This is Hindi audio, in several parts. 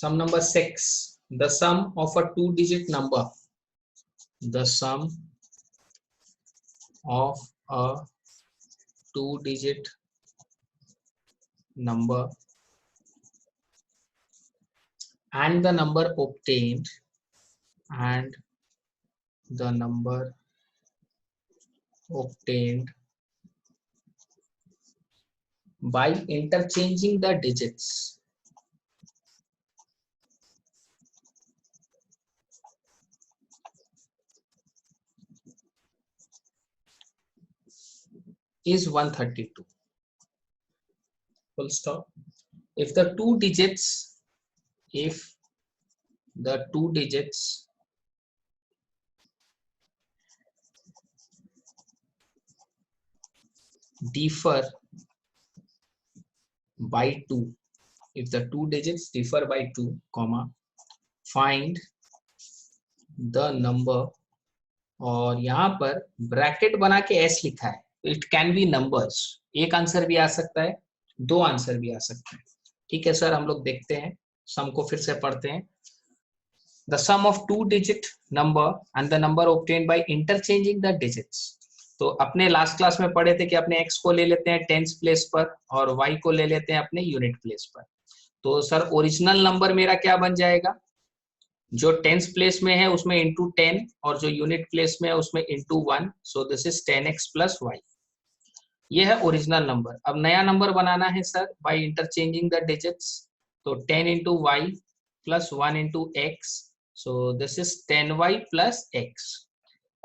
Sum number 6. The sum of a two-digit number. The sum of a two-digit number and the number obtained by interchanging the digits is 132. Full stop. If the two digits differ by 2, if the two digits differ by 2, comma, find the number, और यहाँ पर ब्रैकेट बना के एस लिखा है, इट कैन बी नंबर्स, एक आंसर भी आ सकता है, दो आंसर भी आ सकता है। ठीक है सर, हम लोग देखते हैं, सम को फिर से पढ़ते हैं। The sum of two digit number and the number obtained by interchanging the digits. तो अपने लास्ट क्लास में पढ़े थे कि अपने x को ले लेते हैं टेंस प्लेस पर और y को ले लेते हैं अपने यूनिट प्लेस पर। तो सर ओरिजिनल नंबर मेरा क्या बन जाएगा, जो टेंस प्लेस में है उसमें इंटू 10 और जो यूनिट प्लेस में है उसमें into 1, so this is 10x plus y। ये है ओरिजिनल नंबर। अब नया नंबर बनाना है sir by interchanging the digits, तो 10 into y plus 1 into x, so this is 10y plus x।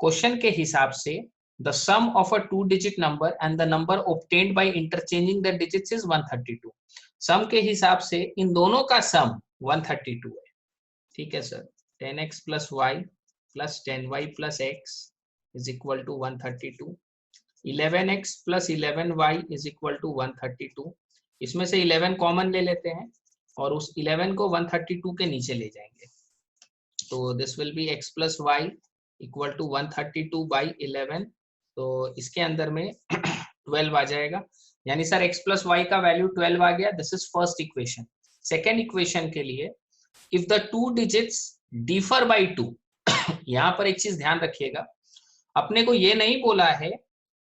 Question के हिसाब से the sum of a two digit number and the number obtained by interchanging the digits is 132। Sum के हिसाब से इन दोनों का सम 132 है। ठीक है sir, 10x plus y plus 10y plus x is equal to 132। 11x plus 11y is equal to 132। इसमें से 11 कॉमन ले लेते हैं और उस 11 को 132 के नीचे ले जाएंगे, तो this will be x plus y equal to 132 by 11, तो इसके अंदर में 12 आ जाएगा, यानी सर x प्लस वाई का वैल्यू 12 आ गया। This is first equation. Second equation के लिए if the two digits differ by 2, यहां पर एक चीज ध्यान रखिएगा, अपने को ये नहीं बोला है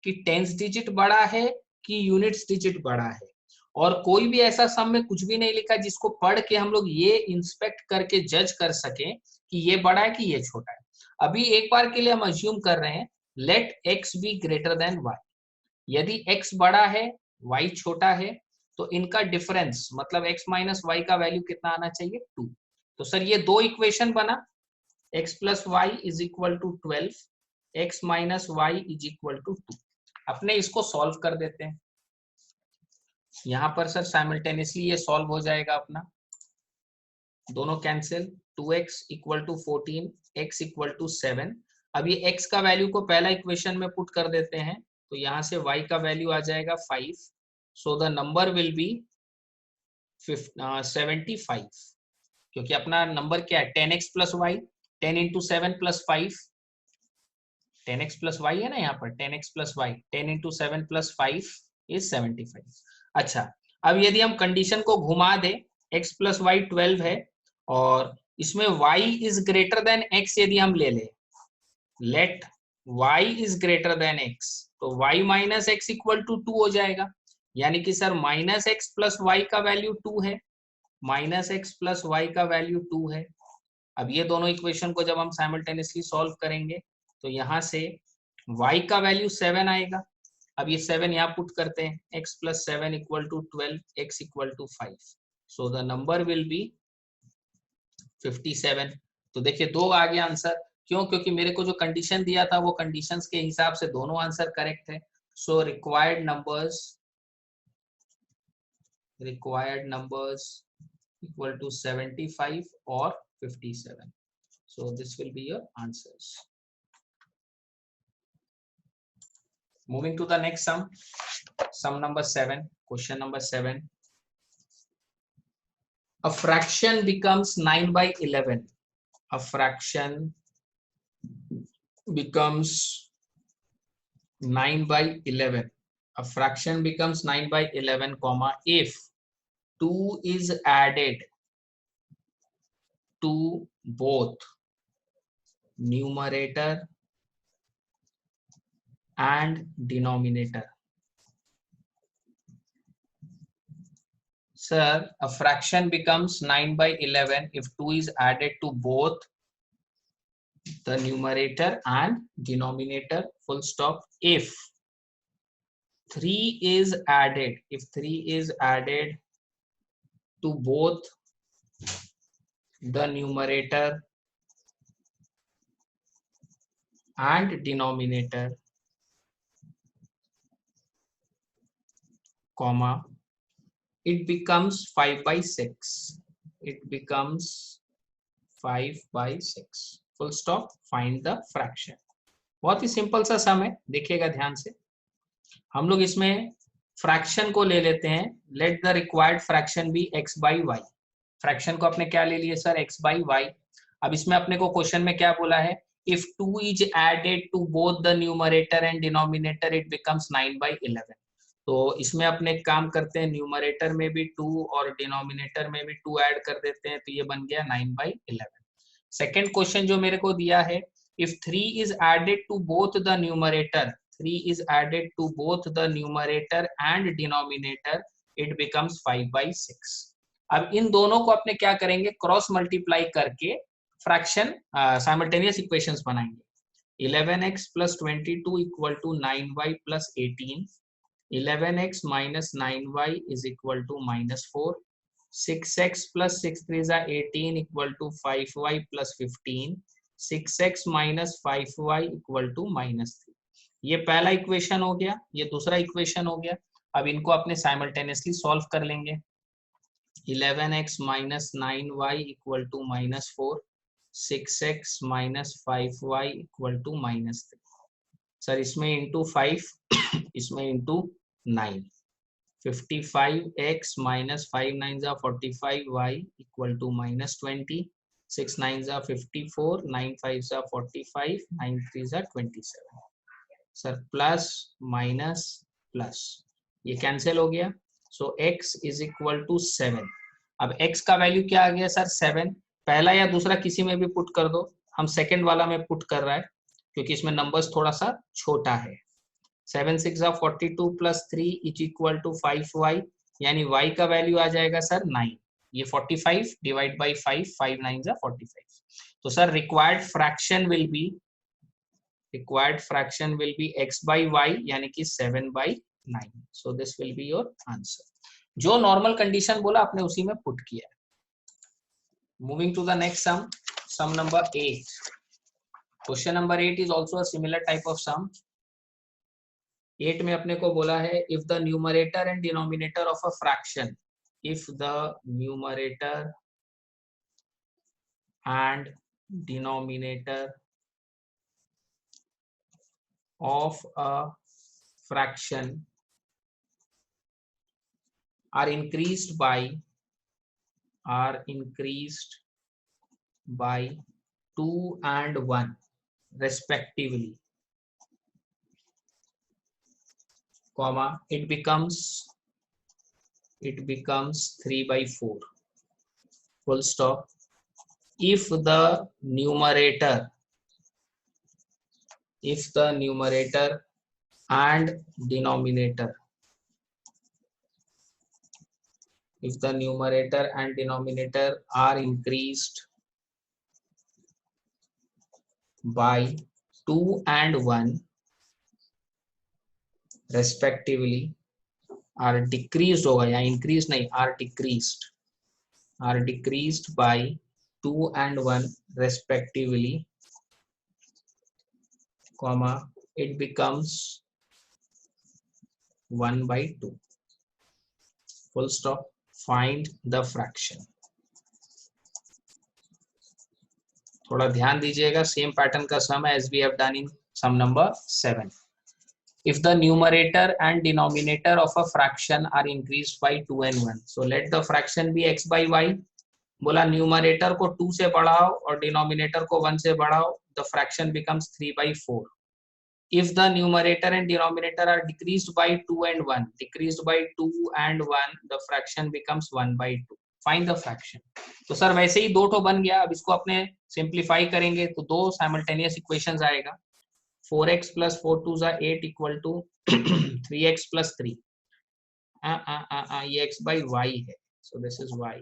कि टेंस डिजिट बड़ा है कि यूनिट्स डिजिट बड़ा है, और कोई भी ऐसा सम में कुछ भी नहीं लिखा जिसको पढ़ के हम लोग ये इंस्पेक्ट करके जज कर सके कि ये बड़ा है कि ये छोटा है। अभी एक बार के लिए हम अज्यूम कर रहे हैं let x be greater than y। यदि x बड़ा है y छोटा है तो इनका डिफरेंस मतलब x माइनस वाई का वैल्यू कितना आना चाहिए, 2। तो सर ये दो इक्वेशन बना, x plus y is equal to 12, x minus y is equal to 2। अपने इसको सॉल्व कर देते हैं, यहां पर सर साइमल्टेनियसली ये सॉल्व हो जाएगा अपना, दोनों cancel, 2x equal to 14, x equal to 7। अब ये x का वैल्यू को पहला इक्वेशन में पुट कर देते हैं, तो यहां से y का वैल्यू आ जाएगा 5, so the number will be 75, क्योंकि अपना नंबर क्या है 10x plus y, 10 into 7 plus 5, 10x plus y है ना यहाँ पर, 10x plus y, 10 into 7 plus 5 is 75। अच्छा, अब यदि हम कंडीशन को घुमा दे, x प्लस वाई 12 है और इसमें y is greater than x यदि हम ले ले, let y is greater than x, तो y minus x equal to 2 हो जाएगा, यानी कि sir minus x plus y का वैल्यू 2 है, माइनस एक्स प्लस वाई का वैल्यू 2 है। अब ये दोनों इक्वेशन को जब हम साइमल्टेनियसली सॉल्व करेंगे तो यहाँ से y का वैल्यू 7 आएगा। अब ये 7 यहाँ पुट करते हैं, x plus 7 equal to 12, x equal to 5, so the number will be 57। तो देखिए दो आ गया आंसर, क्यों, क्योंकि मेरे को जो कंडीशन दिया था वो कंडीशंस के हिसाब से दोनों आंसर करेक्ट है। So required numbers equal to 75 or 57, so this will be your answers. Moving to the next sum number 7, question number 7. A fraction becomes 9 by 11. A fraction becomes 9 by 11. A fraction becomes 9 by 11, comma, if 2 is added to both numerator and denominator. Sir, a fraction becomes 9 by 11 if 2 is added to both the numerator and denominator, full stop. If 3 is added, to both the numerator and denominator, comma, it becomes 5 by 6. It becomes 5 by 6. Full stop. Find the fraction. बहुत ही सिंपल सा सम है, देखिएगा ध्यान से. हम लोग इसमें फ्रैक्शन को ले लेते हैं. Let the required fraction be x by y. Fraction को अपने क्या ले लिए सर? x by Y. अब इसमें अपने को क्वेश्चन में क्या बोला है? If 2 is added to both the numerator and denominator it becomes 9 by 11. तो इसमें अपने काम करते हैं, न्यूमरेटर में भी 2 और डिनोमिनेटर में भी 2 ऐड कर देते हैं, तो ये बन गया 9 बाई 11. सेकेंड क्वेश्चन जो मेरे को दिया है, if 3 is added to both the numerator, 3 is added to both the numerator and denominator, it becomes 5 by 6. अब इन दोनों को अपने क्या करेंगे? क्रॉस मल्टीप्लाई करके फ्रैक्शन साइमल्टेनियस इक्वेशंस बनाएंगे. 11x plus 22 equal to 9y plus 18. 11x minus 9y is equal to minus 4. 6x plus 6 3 are 18 equal to 5y plus 15. 6x minus 5y equal to minus 3. ये पहला इक्वेशन हो गया, ये दूसरा इक्वेशन हो गया. अब इनको अपने साइमल्टेनियसली सॉल्व कर लेंगे. 11x minus 9y equal to minus 4. 6x minus 5y equal to minus 3. Sir इसमें इंटू 5, इसमें into 9. 55x minus 5 9s are 45y equal to minus 20. 6 9s are 54, 9 5s are 45, 9 3s are 27. Sir plus minus plus ये कैंसिल हो गया. सो x इज इक्वल टू 7. अब x का वैल्यू क्या आ गया सर? 7. पहला या दूसरा किसी में भी पुट कर दो. हम सेकंड वाला में पुट कर रहा है क्योंकि इसमें नंबर्स थोड़ा सा छोटा है. 7 6 42 plus 3 is equal to 5y, यानी y का वैल्यू आ जाएगा सर 9. ये 45 डिवाइड बाई 5, 5 9 45. तो sir required fraction will be x by y, यानी कि 7 by 9. So this will be your answer. जो नॉर्मल कंडीशन बोला आपने उसी में पुट किया. Moving to the next sum, sum number 8. Question number 8 is also a similar type of sum. 8 में अपने को बोला है if the numerator and denominator of a fraction, if the numerator and denominator of a fraction are increased by 2 and 1 respectively, comma, it becomes 3 by 4, full stop. If the numerator and denominator are increased by 2 and 1 respectively, are decreased होगा या increased नहीं, are decreased by 2 and 1 respectively, comma, it becomes 1 by 2, full stop. Find the fraction. थोड़ा ध्यान दीजिएगा, सेम पैटर्न का सम है as we have done in sum number 7. If the numerator and denominator of a fraction are increased by 2 and 1, so let the fraction be x by y. बोला न्यूमरेटर को 2 से बढ़ाओ और डिनोमिनेटर को 1 से बढ़ाओ, the fraction becomes 3 by 4. If the numerator and denominator are decreased by 2 and 1, the fraction becomes 1 by 2. Find the fraction. तो सर वैसे ही दो ठो बन गया, अब इसको अपने सिंप्लीफाई करेंगे तो दो साइमल्टेनियस इक्वेशंस आएगा। 4x plus 4 2 is 8 equal to 3x plus 3, ये x by y है, so this is y,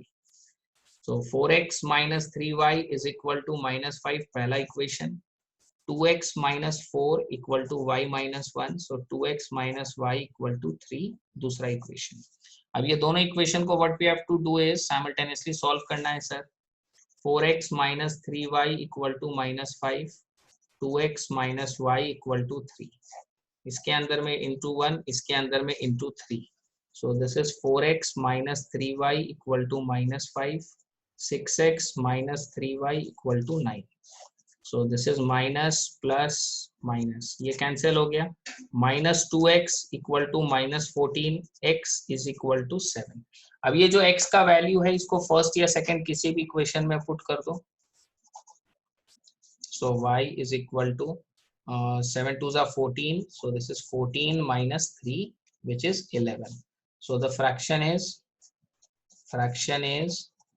so 4x minus 3y is equal to minus 5 पहला equation, 2x minus 4 equal to y minus 1, so 2x minus y equal to 3 दूसरा इक्वेशन। अब ये दोनों इक्वेशन को what we have to do is simultaneously solve करना है sir. 4x minus 3y equal to minus 5, 2x minus y equal to 3, इसके अंदर में into 1, इसके अंदर में into 3, so this is 4x minus 3y equal to minus 5, 6x minus 3y equal to 9, so this is minus plus minus, ये कैंसिल हो गया, minus 2x equal to minus 14, x is equal to 7। अब ये जो x का वैल्यू है इसको फर्स्ट या सेकंड किसी भी इक्वेशन में पुट कर दो, so y is equal to 7 2s are 14, so this is 14 minus 3 which is 11, so the fraction is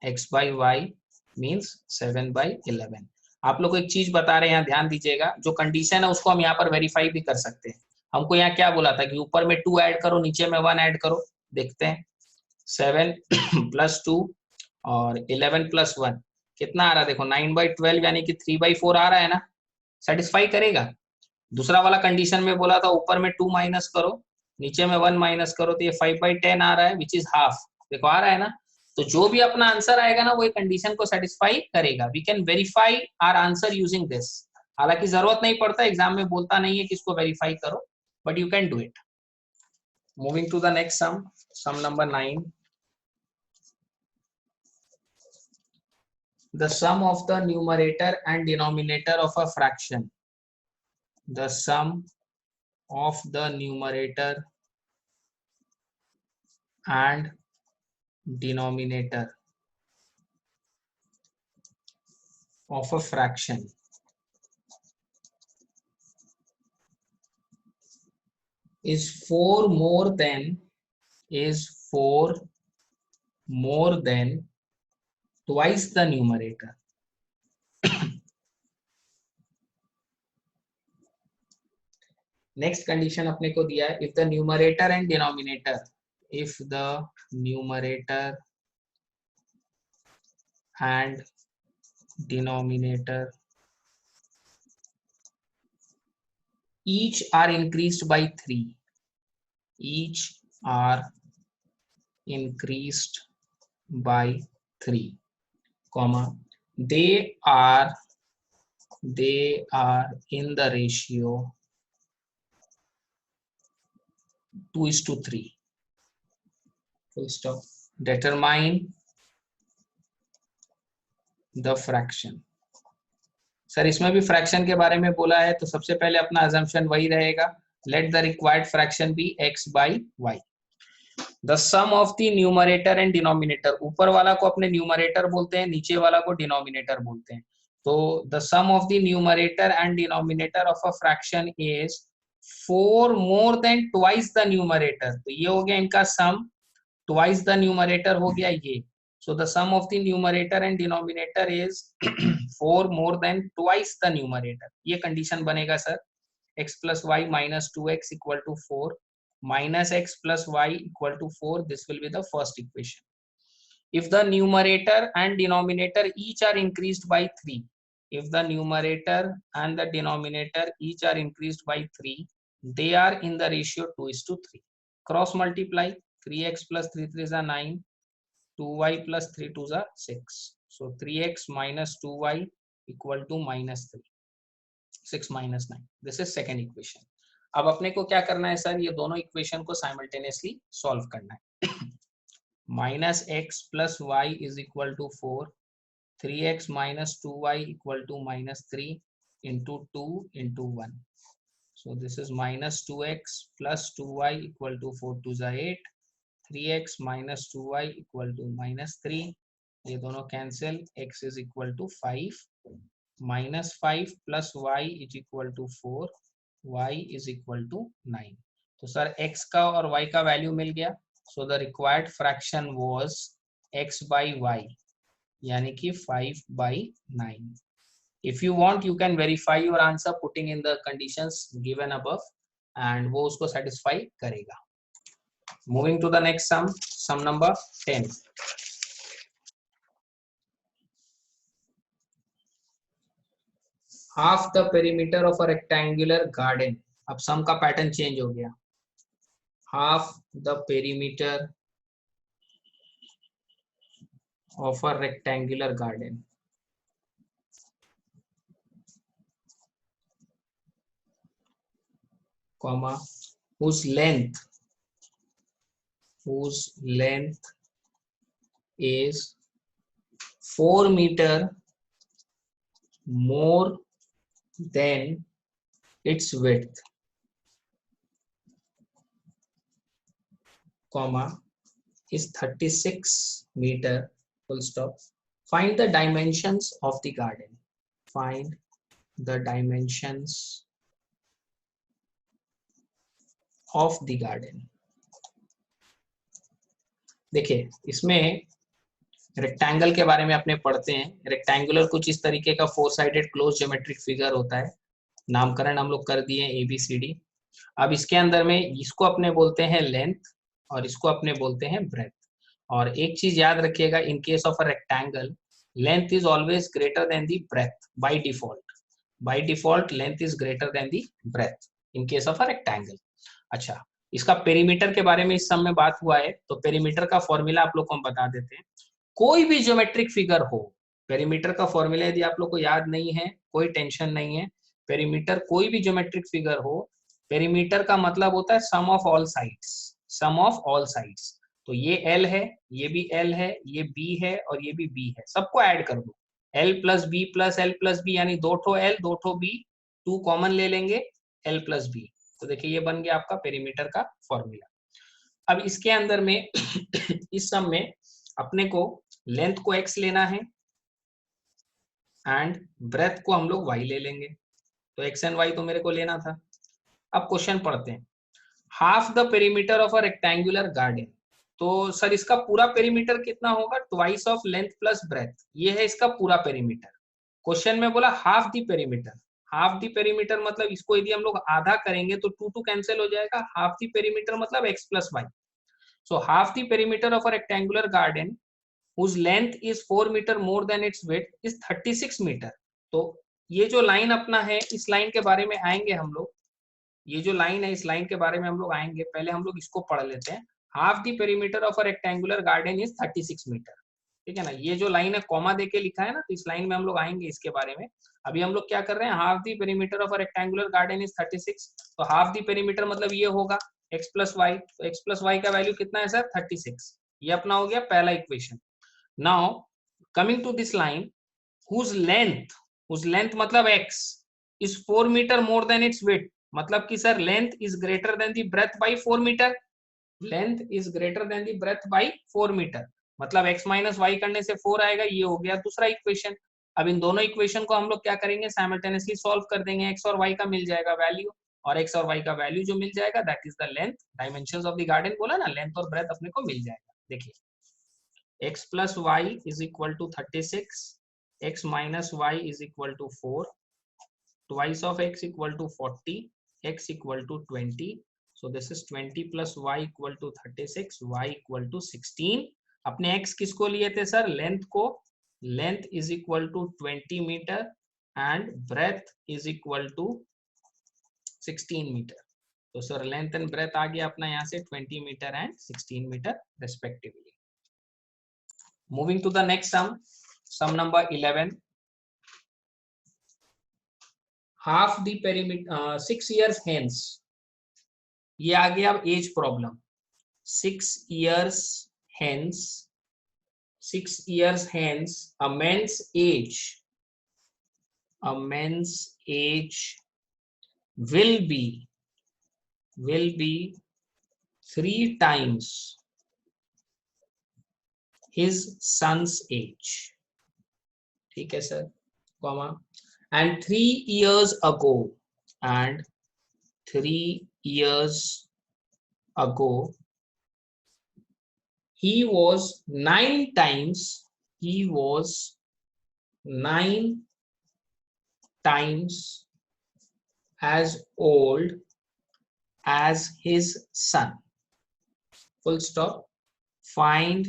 x by y means 7 by 11। आप लोग को एक चीज बता रहे हैं, यहाँ ध्यान दीजिएगा, जो कंडीशन है उसको हम यहाँ पर वेरीफाई भी कर सकते हैं। हमको यहाँ क्या बोला था कि ऊपर में 2 ऐड करो, नीचे में 1 ऐड करो, देखते हैं 7 प्लस 2 और 11 प्लस 1 कितना आ रहा है, देखो 9 by 12 यानी कि 3 by 4 आ रहा है ना, सेटिस्फाई करेगा। दूसरा वाला कंडीशन में बोला था ऊपर में 2 माइनस करो, नीचे में 1 माइनस करो, तो ये 5 by 10 आ रहा है विच इज हाफ, देखो आ रहा है ना। तो जो भी अपना आंसर आएगा ना वो कंडीशन को सेटिस्फाई करेगा। We can verify our answer using this, हालांकि जरूरत नहीं पड़ता, एग्जाम में बोलता नहीं है कि इसको वेरीफाई करो, but you can do it. Moving to the next sum, sum number 9। The sum of the numerator and denominator of a fraction, the sum of the numerator and denominator of a fraction is 4 more than twice the numerator। Next condition अपने को दिया है, if the numerator and denominator, if the numerator and denominator each are increased by 3, each are increased by 3, comma they are in the ratio 2:3, full stop। determine the fraction। Sir इसमें भी फ्रैक्शन के बारे में बोला है, तो सबसे पहले अपना अजम्पशन वही रहेगा, let the required fraction be x by y। The sum of the numerator and denominator, ऊपर वाला को अपने न्यूमरेटर बोलते हैं, नीचे वाला को डिनोमिनेटर बोलते हैं। तो the sum of the numerator and denominator of a fraction is 4 more than twice the numerator, तो ये हो गया इनका सम, twice the numerator हो गया ये, so the sum of the numerator and denominator is 4 more than twice the numerator। ये कंडीशन बनेगा sir, x plus y minus 2x equal to 4 minus x plus y equal to 4, this will be the first equation। if the numerator and denominator each are increased by 3, if the numerator and the denominator each are increased by 3, they are in the ratio 2:3, cross multiply, 3x plus 3 3s are 9, 2y plus 3 2s are 6, so 3x minus 2y equal to minus 3, 6 minus 9, this is second equation। अब अपने को क्या करना है सर, ये दोनों इक्वेशन को साइमल्टेनियसली सॉल्व करना है। minus x plus y is equal to 4, 3x minus 2y equal to minus 3 into 2 into 1, so this is minus 2x plus 2y equal to 4 2s are 8, 3x minus 2y equal to minus 3, ये दोनों cancel, x is equal to 5, minus 5 plus y is equal to 4, y is equal to 9। तो सर x का और y का वैल्यू मिल गया, so the required fraction was x by y, यानी कि 5/9. If you want, you can verify your answer putting in the conditions given above, and वो उसको satisfy करेगा. Moving to the next sum, sum number 10. Half the perimeter of a rectangular garden. अब sum का pattern change हो गया. Half the perimeter of a rectangular garden, comma, whose length is 4 meter more than its width, comma, is 36 meter, full stop. Find the dimensions of the garden. Find the dimensions of the garden. देखिए, इसमें रेक्टेंगल के बारे में अपने पढ़ते हैं. रेक्टेंगुलर कुछ इस तरीके का 4 साइडेड क्लोज ज्योमेट्रिक फिगर होता है. नामकरण हम लोग कर दिए ABCD. अब इसके अंदर में इसको अपने बोलते हैं लेंथ और इसको अपने बोलते हैं ब्रेथ. और एक चीज याद रखिएगा, in case of a rectangle, length is always greater than the breadth by default. By default length is greater than the breadth in case of a rectangle. अच्छा, इसका पेरीमीटर के बारे में इस सब में बात हुआ है, तो पेरीमीटर का फॉर्मूला आप लोग को हम बता देते हैं. कोई भी ज्योमेट्रिक फिगर हो, पेरीमीटर का फॉर्मूला यदि आप लोग को याद नहीं है, कोई टेंशन नहीं है. पेरीमीटर कोई भी ज्योमेट्रिक फिगर हो, पेरीमीटर का मतलब होता है sum of all sides. Sum of all sides. तो ये L है, ये भी L है, ये B है और ये भी B है. सबको ऐड कर दो. L plus B plus L plus B, यानी 2 ठो L 2 ठो B, 2 कॉमन ले लेंगे, L प्लस B. तो देखिए ये बन गया आपका पेरीमीटर का फॉर्मूला. अब इसके अंदर में इस सम में अपने को लेंथ को x लेना है एंड ब्रेथ को हम लोग y ले लेंगे. तो x एंड y तो मेरे को लेना था. अब क्वेश्चन पढ़ते हैं. Half the perimeter of a rectangular garden. तो सर इसका पूरा पेरीमीटर कितना होगा? Twice of length plus breadth. ये है इसका पूरा पेरीमीटर. क्वेश्चन में बोला half the perimeter. Half the perimeter मतलब इसको यदि हम लोग आधा करेंगे तो 2 कैंसिल हो जाएगा. हाफ द पेरीमीटर मतलब x plus y. So half the perimeter of a rectangular garden whose length is 4 meter more than its width is 36 meter. तो ये जो लाइन अपना है, इस लाइन के बारे में आएंगे हम लोग. ये जो लाइन है, इस लाइन के बारे में हम लोग आएंगे. पहले हम लोग इसको पढ़ लेते हैं. Half the perimeter of a rectangular garden is 36 metre. ठीक है ना. ये जो लाइन है कॉमा देके लिखा है ना, तो इस लाइन में हम लोग आएंगे इसके बारे में. अभी हम लोग क्या कर रहे हैं, half the perimeter of a rectangular garden is 36. तो हाफ द पेरीमीटर मतलब ये होगा x प्लस वाई. तो x प्लस वाई का वैल्यू कितना है सर? 36. ये अपना हो गया पहला equation. Now coming to this line, whose length मतलब x is 4 metre more than its width. मतलब कि sir length is greater than the breadth by 4 metre. Length is greater than the breadth by 4 metre. मतलब x माइनस वाई करने से 4 आएगा. ये हो गया दूसरा इक्वेशन. अब इन दोनों इक्वेशन को हम लोग क्या करेंगे, साइमल्टेनियसली सॉल्व कर देंगे. x और y का मिल जाएगा वैल्यू, और x और y का वैल्यू जो मिल जाएगा that is the length. Dimensions of the garden बोला ना, लेंथ और ब्रेथ अपने को मिल जाएगा. देखिए x plus y is equal to 36, x minus y is equal to 4, twice of x equal to 40, x equal to 20. So this is 20 plus y equal to 36, y equal to 16. अपने x किसको लिए थे सर? लेंथ को. Length is equal to 20 metre and breadth is equal to 16 metre. तो सर लेंथ एंड ब्रेथ आ गया अपना यहाँ से 20 metre and 16 metre respectively. Moving to the next sum, sum number 11. Half the perimeter 6 years hence. ये आ गया अब age problem. 6 years hence, 6 years hence a man's age will be 3 times his son's age. ठीक है sir, comma, and 3 years ago, and 3 years ago he was 9 times as old as his son. Full stop. Find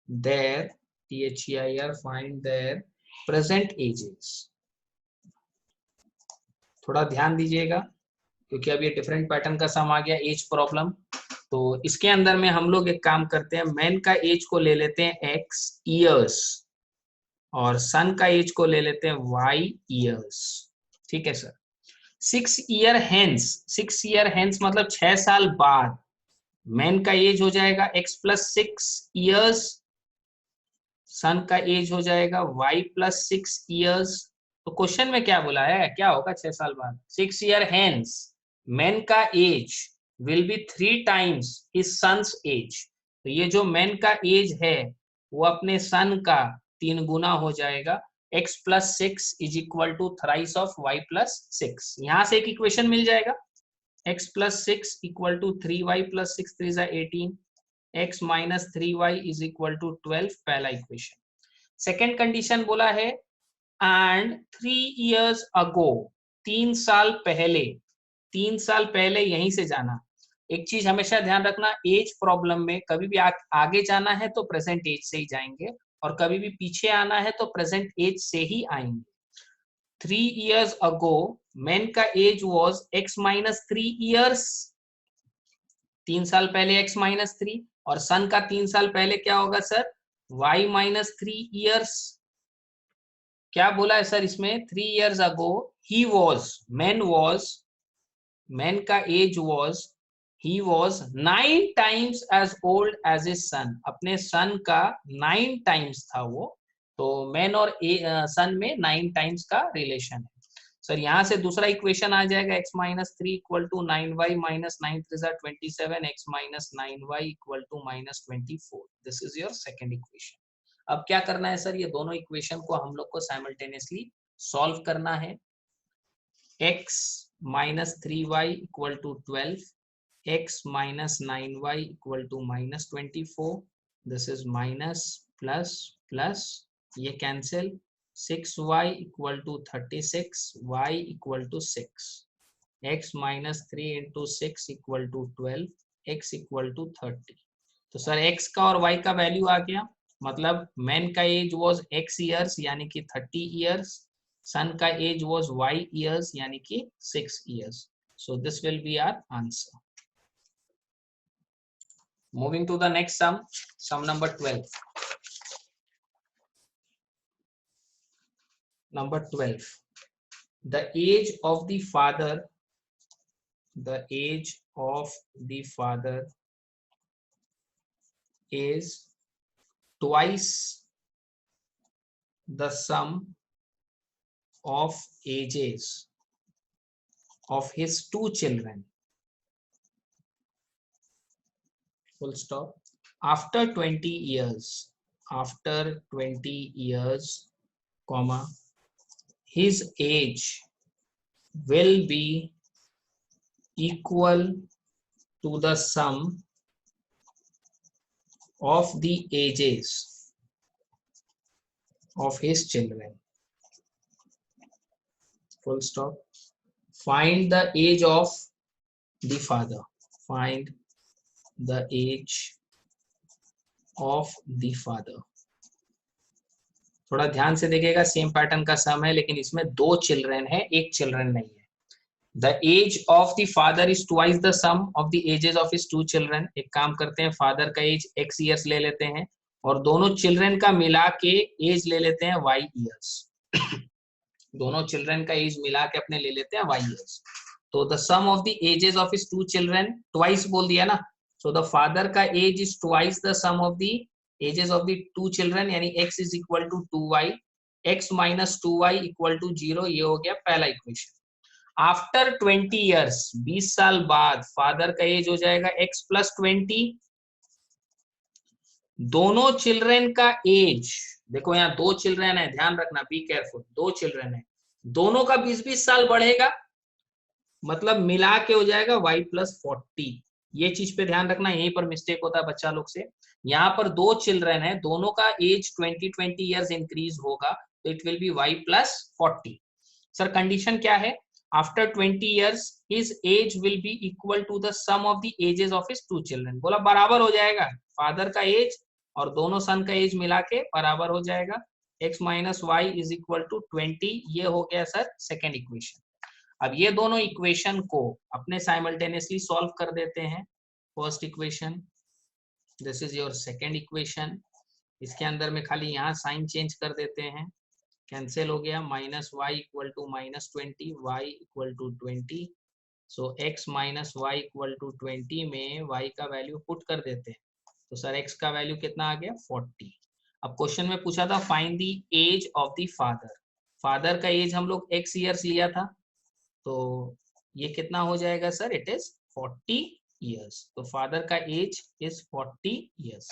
their THEIR, find their present ages. थोड़ा ध्यान दीजिएगा क्योंकि अब ये डिफरेंट पैटर्न का सम आ गया, एज प्रॉब्लम। तो इसके अंदर में हम लोग एक काम करते हैं, मैन का एज को ले लेते हैं x ईयर्स और सन का एज को ले लेते हैं y ईयर्स। ठीक है सर। 6 ईयर हेंस मतलब 6 साल बाद मैन का एज हो जाएगा x + 6 ईयर्स, सन का एज हो जाएगा y + 6 ईयर्स। तो क्वेश्चन में क्या बोला है, क्या होगा 6 साल बाद? 6 ईयर हेंस मैन का age will be 3 times his son's age. तो ये जो मैन का एज है वो अपने सन का 3 गुना हो जाएगा। x + 6 = thrice of y + 6। यहां से एक इक्वेशन मिल जाएगा, x + 6 = 3y + 6 3 = 18, x - 3y = 12, पहला इक्वेशन। सेकेंड कंडीशन बोला है एंड 3 years ago, 3 साल पहले, 3 साल पहले यहीं से जाना। एक चीज हमेशा ध्यान रखना, एज प्रॉब्लम में कभी भी आगे जाना है तो प्रेजेंट एज से ही जाएंगे और कभी भी पीछे आना है तो प्रेजेंट एज से ही आएंगे। 3 years ago मैन का एज वाज x - 3 years, 3 साल पहले x - 3, और सन का 3 साल पहले क्या होगा सर? y - 3 years। क्या बोला है सर इसमें? 3 years ago he was, man का as was, he was 9 times as old as his son, अपने सन का 9 टाइम्स था वो। तो मैन और सन में 9 टाइम्स का रिलेशन है सर। यहाँ से दूसरा इक्वेशन आ जाएगा, x - 3 = 9y - 9 3 = 27, x - 9y = -24। This is your second equation. अब क्या करना है सर, ये दोनों इक्वेशन को हम लोग को साइमल्टेनियसली सॉल्व करना है। x - 3y = 12, x - 9y = -24, this is minus plus plus, ये cancel, 6y = 36, y = 6, x - 3 × 6 = 12, x = 30। तो सर x का और y का वैल्यू आ गया, मतलब मैन का एज वाज x ईयर्स यानी कि 30 ईयर्स, सन का एज वाज y ईयर्स यानी कि 6 years. So this will be our answer. Moving to the next sum, sum number 12। Number 12, the age of the father is twice the sum of ages of his 2 children. Full stop. After 20 years, comma, his age will be equal to the sum of the ages of his children. Full stop. Find the age of the father. Find the age of the father. थोड़ा ध्यान से देखिएगा, सेम पैटर्न का सम है लेकिन इसमें 2 चिल्ड्रन है, 1 चिल्ड्रन नहीं है। The age of the father is twice the sum of the ages of his 2 children. एक काम करते हैं, फादर का एज x ईयर्स ले लेते हैं और दोनों चिल्ड्रन का मिला के एज ले लेते हैं y ईयर्स। दोनों चिल्ड्रन का एज मिला के अपने ले लेते हैं y ईयर्स। तो the sum of the ages of his 2 children, twice बोल दिया ना, सो द फादर का age is twice the sum of the ages of the 2 children, यानी x = 2y, x - 2y = 0। ये हो गया पहला इक्वेशन। आफ्टर 20 ईयर्स, 20 साल बाद फादर का एज हो जाएगा x + 20। दोनों चिल्ड्रन का एज, देखो यहाँ 2 चिल्ड्रन है, ध्यान रखना, बी केयरफुल, 2 चिल्ड्रन है, दोनों का 20-20 साल बढ़ेगा, मतलब मिला के हो जाएगा y + 40। ये चीज पे ध्यान रखना, यहीं पर मिस्टेक होता है बच्चा लोग से। यहाँ पर दो चिल्ड्रन है, दोनों का एज 20 ईयर्स इंक्रीज होगा, तो it will be y plus 40। Sir condition क्या है? After 20 years his age will be equal to the sum of the ages of his two children. बोला बराबर हो जाएगा, फादर का एज और दोनों सन का एज मिला के बराबर हो जाएगा। x minus y is equal to 20, ये हो गया सर सेकेंड इक्वेशन। अब ये दोनों इक्वेशन को अपने साइमल्टेनियसली सॉल्व कर देते हैं। First equation, this is your second equation. इसके अंदर में खाली यहाँ साइन चेंज कर देते हैं, कैंसिल हो गया। Minus y equal to minus 20, y equal to 20। So x minus y equal to 20 में y का वैल्यू पुट कर देते हैं, तो सर x का वैल्यू कितना आ गया? 40। अब क्वेश्चन में पूछा था find the age of the father. Father का एज हम लोग x ईयर्स लिया था, तो ये कितना हो जाएगा सर? It is 40 years. तो फादर का एज इज 40 ईयर्स।